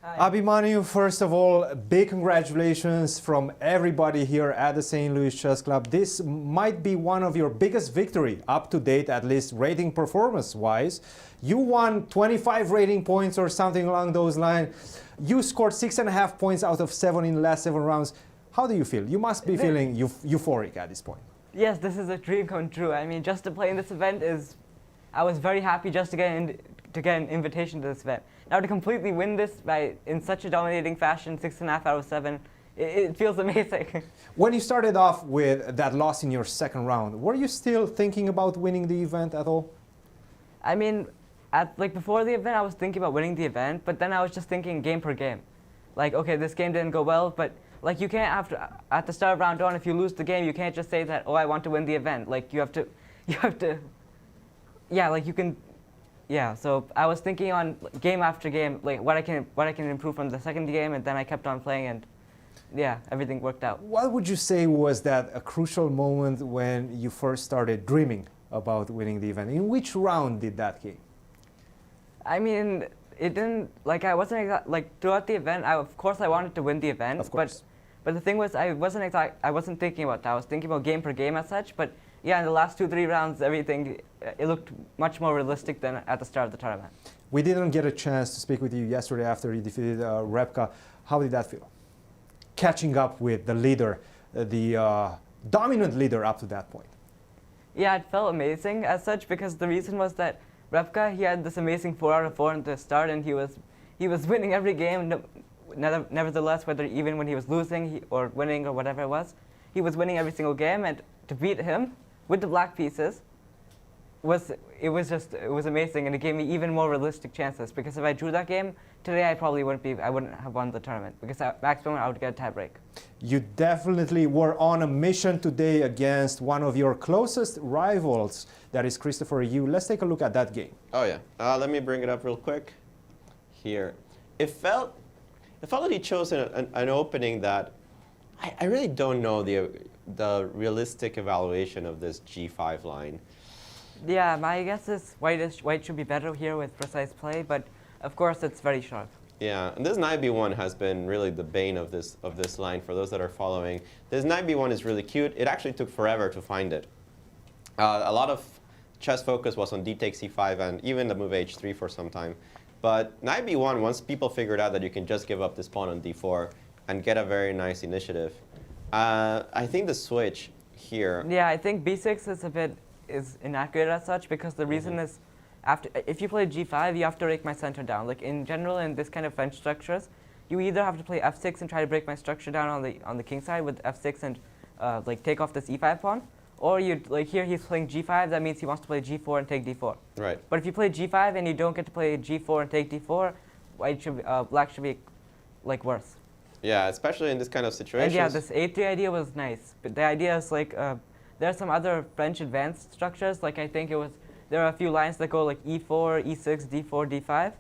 Abhimanyu, first of all, big congratulations from everybody here at the St. Louis Chess Club. This might be one of your biggest victory up to date, at least rating performance-wise. You won 25 rating points or something along those lines. You scored 6.5 points out of 7 in the last 7 rounds. How do you feel? You must be feeling euphoric at this point. Yes, this is a dream come true. I mean, just to play in this event I was very happy just to get an invitation to this event. Now to completely win this in such a dominating fashion, 6.5 out of 7, it feels amazing. When you started off with that loss in your second round, were you still thinking about winning the event at all? I mean, before the event, I was thinking about winning the event, but then I was just thinking game per game. Like, okay, this game didn't go well, but like you can't at the start of round 1, if you lose the game, you can't just say that, oh, I want to win the event. Like you have to, yeah, like you can. Yeah, so I was thinking on game after game, like what I can improve from the second game, and then I kept on playing, and yeah, everything worked out. What would you say was that a crucial moment when you first started dreaming about winning the event? In which round did that came? I mean, it didn't, like I wasn't, like throughout the event, of course I wanted to win the event, of course. But the thing was I wasn't thinking about that. I was thinking about game per game as such, but yeah, in the last 2-3 rounds, everything, it looked much more realistic than at the start of the tournament. We didn't get a chance to speak with you yesterday after you defeated Repka. How did that feel? Catching up with the leader, the dominant leader up to that point. Yeah, it felt amazing as such because the reason was that Repka, he had this amazing 4 out of 4 at the start, and he was winning every game. Nevertheless, even when he was losing or winning or whatever it was, he was winning every single game, and to beat him with the black pieces was amazing, and it gave me even more realistic chances. Because if I drew that game today, I wouldn't have won the tournament, because at maximum I would get a tie break. You definitely were on a mission today against one of your closest rivals, that is Christopher Yu. Let's take a look at that game. Oh yeah, let me bring it up real quick. Here, it felt that he chose an opening that I really don't know the realistic evaluation of this G5 line. Yeah, my guess is white should be better here with precise play, but of course it's very sharp. Yeah, and this knight b1 has been really the bane of this line for those that are following. This knight b1 is really cute. It actually took forever to find it. A lot of chess focus was on d takes c5 and even the move h3 for some time. But knight b1, once people figured out that you can just give up this pawn on d4 and get a very nice initiative, I think the switch here. Yeah, I think b6 is inaccurate as such, because the reason is, if you play g5, you have to break my center down. Like in general, in this kind of French structures, you either have to play f6 and try to break my structure down on the king side with f6 and like take off this e5 pawn, or here he's playing g5. That means he wants to play g4 and take d4. Right. But if you play g5 and you don't get to play g4 and take d4, black should be like worse. Yeah, especially in this kind of situation. And yeah, this a3 idea was nice, but the idea is like there are some other French advanced structures. Like I think there are a few lines that go like e4, e6, d4,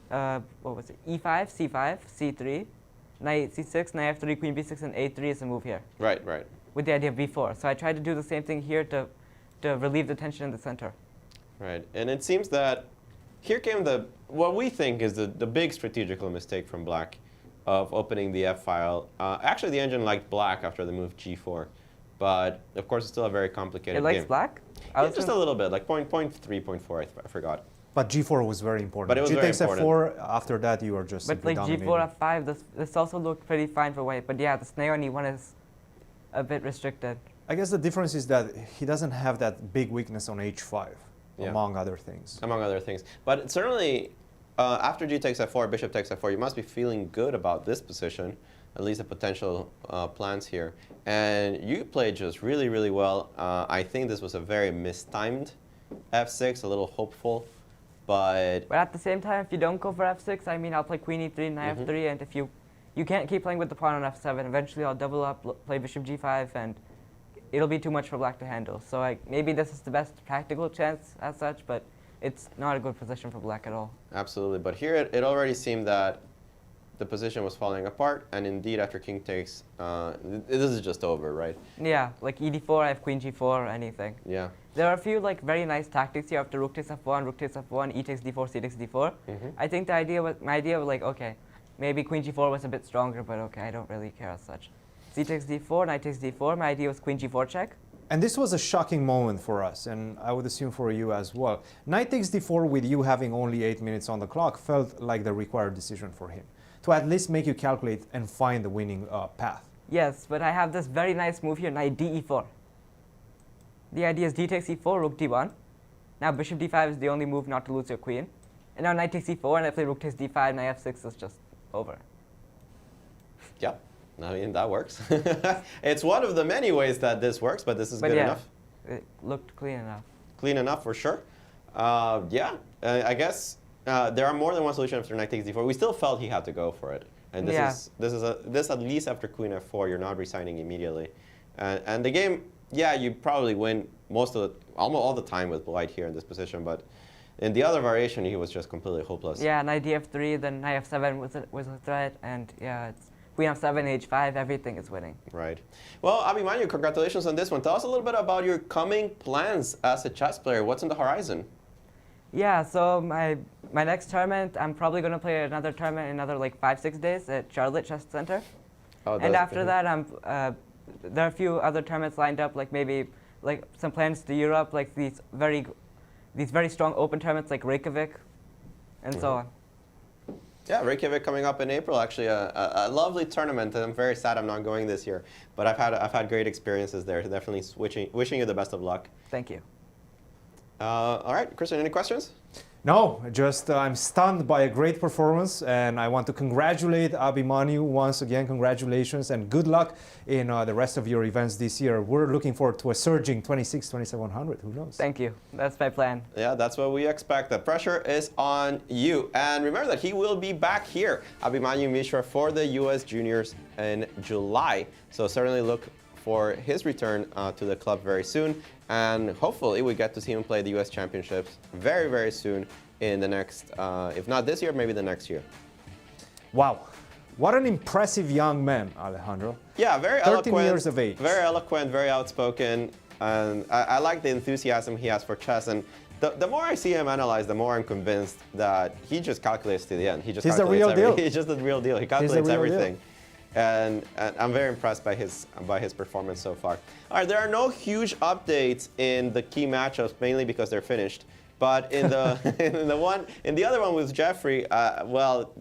d5. What was it? e5, c5, c3, knight c6, knight f3, queen b6, and a3 is a move here. Right, right. With the idea of b4. So I tried to do the same thing here to relieve the tension in the center. Right, and it seems that here came what we think is the big strategical mistake from black of opening the f-file. Actually, the engine liked black after the move g4. But of course, it's still a very complicated game. It likes black? Yeah, just a little bit, like 0.3, 0.4, I forgot. But g4 was very important. But it was G very takes important. f4, after that you are just But like dominating. g4, f5, this also looked pretty fine for white. But yeah, the snare on e1 is a bit restricted. I guess the difference is that he doesn't have that big weakness on h5, yeah, among other things. Among other things. But certainly, after g takes f4, bishop takes f4, you must be feeling good about this position, at least the potential plans here. And you played just really, really well. I think this was a very mistimed f6, a little hopeful, but at the same time, if you don't go for f6, I mean, I'll play queen e3, knight f3, and if you can't keep playing with the pawn on f7, eventually I'll double up, play bishop g5, and it'll be too much for black to handle. So maybe this is the best practical chance as such, but it's not a good position for black at all. Absolutely, but here it already seemed that the position was falling apart, and indeed after king takes, this is just over, right? Yeah, like e4, I have queen g4, anything. Yeah. There are a few like very nice tactics here after rook takes f1, rook takes f1, e takes d4, c takes d4. I think my idea was like, okay, maybe queen g4 was a bit stronger, but okay, I don't really care as such. C takes d4, knight takes d4. My idea was queen g4 check. And this was a shocking moment for us, and I would assume for you as well. Knight takes d4 with you having only 8 minutes on the clock felt like the required decision for him, to at least make you calculate and find the winning path. Yes, but I have this very nice move here, knight d4. The idea is d takes e4, rook d1. Now bishop d5 is the only move not to lose your queen. And now knight takes e4, and if I play rook takes d5, knight f6 is just over. Yep. I mean, that works. It's one of the many ways that this works, but this is good enough. It looked clean enough. Clean enough for sure. I guess there are more than one solution after knight takes d4. We still felt he had to go for it, and this at least after queen f4, you're not resigning immediately, and the game, you probably win almost all the time with white here in this position, but in the other variation, he was just completely hopeless. Yeah, knight df3, then knight f7 was a threat, and it's queen f7, h5, everything is winning. Right. Well, Abhimanyu, congratulations on this one. Tell us a little bit about your coming plans as a chess player. What's on the horizon? Yeah, so my next tournament, I'm probably going to play another tournament in another like 5-6 days at Charlotte Chess Center. Oh, and after that, there are a few other tournaments lined up, like maybe like some plans to Europe, like these very strong open tournaments like Reykjavik, and so on. Yeah, Reykjavik coming up in April. Actually, a lovely tournament. I'm very sad I'm not going this year, but I've had great experiences there. Definitely wishing you the best of luck. Thank you. All right, Christian, any questions? No, just I'm stunned by a great performance, and I want to congratulate Abhimanyu once again. Congratulations and good luck in the rest of your events this year. We're looking forward to a surging 26,000-2700. Who knows? Thank you. That's my plan. Yeah, that's what we expect. The pressure is on you. And remember that he will be back here, Abhimanyu Mishra, for the U.S. Juniors in July. So certainly look for his return to the club very soon. And hopefully we get to see him play the U.S. Championships very, very soon in the next, if not this year, maybe the next year. Wow. What an impressive young man, Alejandro. Yeah, very 13 eloquent. years of age. Very eloquent, very outspoken. And I like the enthusiasm he has for chess. And the more I see him analyze, the more I'm convinced that he just calculates to the end. He's the real deal. He's just the real deal. He calculates everything. And I'm very impressed by his performance so far. All right, there are no huge updates in the key matchups, mainly because they're finished. But in the in the other one with Jeffrey, well,